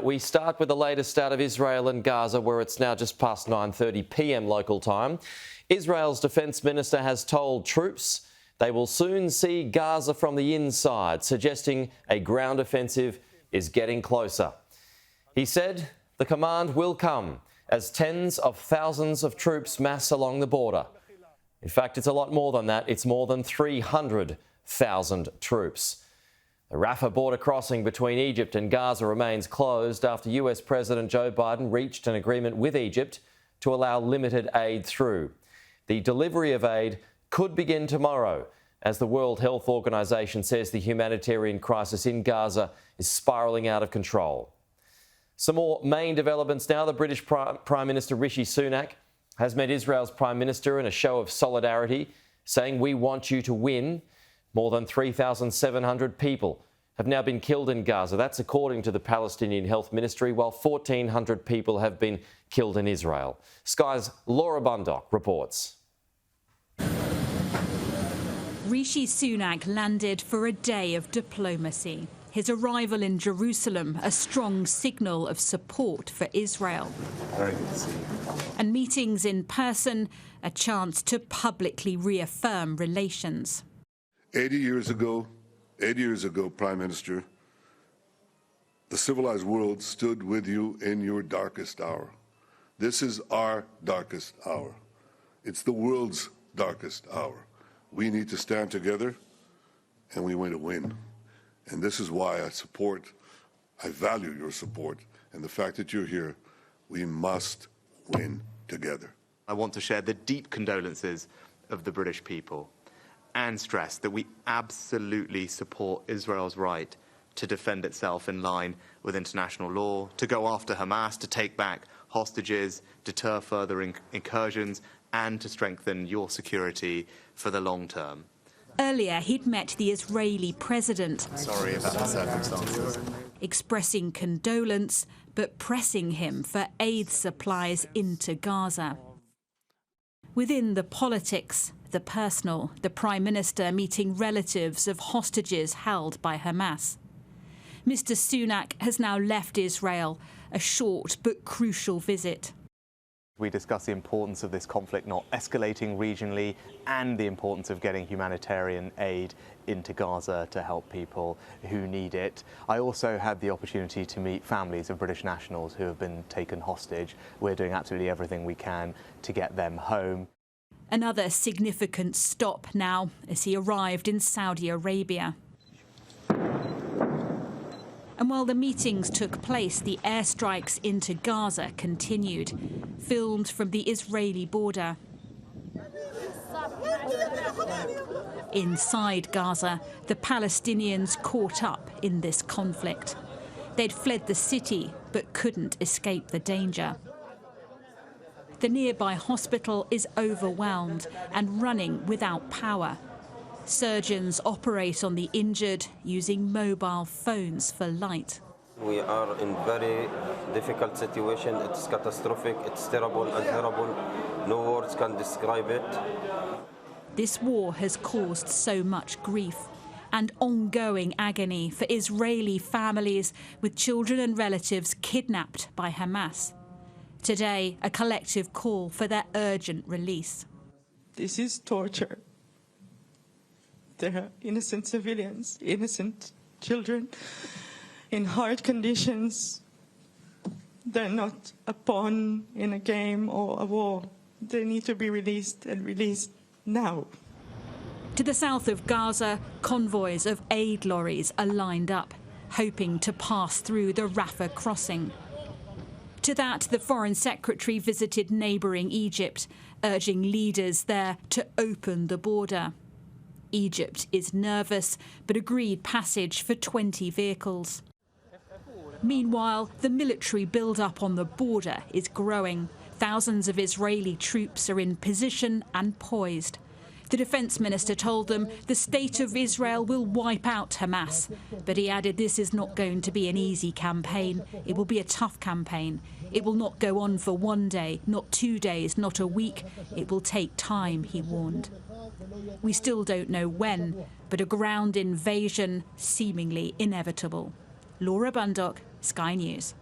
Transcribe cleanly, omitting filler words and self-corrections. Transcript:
We start with the latest out of Israel and Gaza, where it's now just past 9:30 p.m. local time. Israel's Defence Minister has told troops they will soon see Gaza from the inside, suggesting a ground offensive is getting closer. He said the command will come as tens of thousands of troops mass along the border. In fact, it's a lot more than that. It's more than 300,000 troops. The Rafah border crossing between Egypt and Gaza remains closed after US President Joe Biden reached an agreement with Egypt to allow limited aid through. The delivery of aid could begin tomorrow, as the World Health Organization says the humanitarian crisis in Gaza is spiralling out of control. Some more main developments now. The British Prime Minister Rishi Sunak has met Israel's Prime Minister in a show of solidarity, saying, "We want you to win." More than 3,700 people have now been killed in Gaza. That's according to the Palestinian Health Ministry, while 1,400 people have been killed in Israel. Sky's Laura Bundock reports. Rishi Sunak landed for a day of diplomacy. His arrival in Jerusalem, a strong signal of support for Israel. Very good to see you. And meetings in person, a chance to publicly reaffirm relations. 80 years ago, Prime Minister, the civilized world stood with you in your darkest hour. This is our darkest hour. It's the world's darkest hour. We need to stand together, and we want to win. And this is why I value your support, and the fact that you're here. We must win together. I want to share the deep condolences of the British people and stress that we absolutely support Israel's right to defend itself in line with international law, to go after Hamas, to take back hostages, deter further incursions, and to strengthen your security for the long term. Earlier, he'd met the Israeli president. Sorry about the circumstances. Expressing condolence, but pressing him for aid supplies into Gaza. Within the politics, the personal, the Prime Minister meeting relatives of hostages held by Hamas. Mr. Sunak has now left Israel, a short but crucial visit. We discussed the importance of this conflict not escalating regionally and the importance of getting humanitarian aid into Gaza to help people who need it. I also had the opportunity to meet families of British nationals who have been taken hostage. We're doing absolutely everything we can to get them home. Another significant stop now as he arrived in Saudi Arabia. And while the meetings took place, the airstrikes into Gaza continued, filmed from the Israeli border. Inside Gaza, the Palestinians caught up in this conflict. They'd fled the city but couldn't escape the danger. The nearby hospital is overwhelmed and running without power. Surgeons operate on the injured using mobile phones for light. We are in very difficult situation. It's catastrophic, it's terrible and horrible. No words can describe it. This war has caused so much grief and ongoing agony for Israeli families with children and relatives kidnapped by Hamas. Today, a collective call for their urgent release. This is torture. There are innocent civilians, innocent children in hard conditions. They're not a pawn in a game or a war. They need to be released and released now. To the south of Gaza, convoys of aid lorries are lined up, hoping to pass through the Rafah crossing. To that, the Foreign Secretary visited neighbouring Egypt, urging leaders there to open the border. Egypt is nervous, but agreed passage for 20 vehicles. Meanwhile, the military build-up on the border is growing. Thousands of Israeli troops are in position and poised. The Defence Minister told them the state of Israel will wipe out Hamas, but he added this is not going to be an easy campaign. It will be a tough campaign. It will not go on for 1 day, not 2 days, not a week. It will take time, he warned. We still don't know when, but a ground invasion seemingly inevitable. Laura Bundock, Sky News.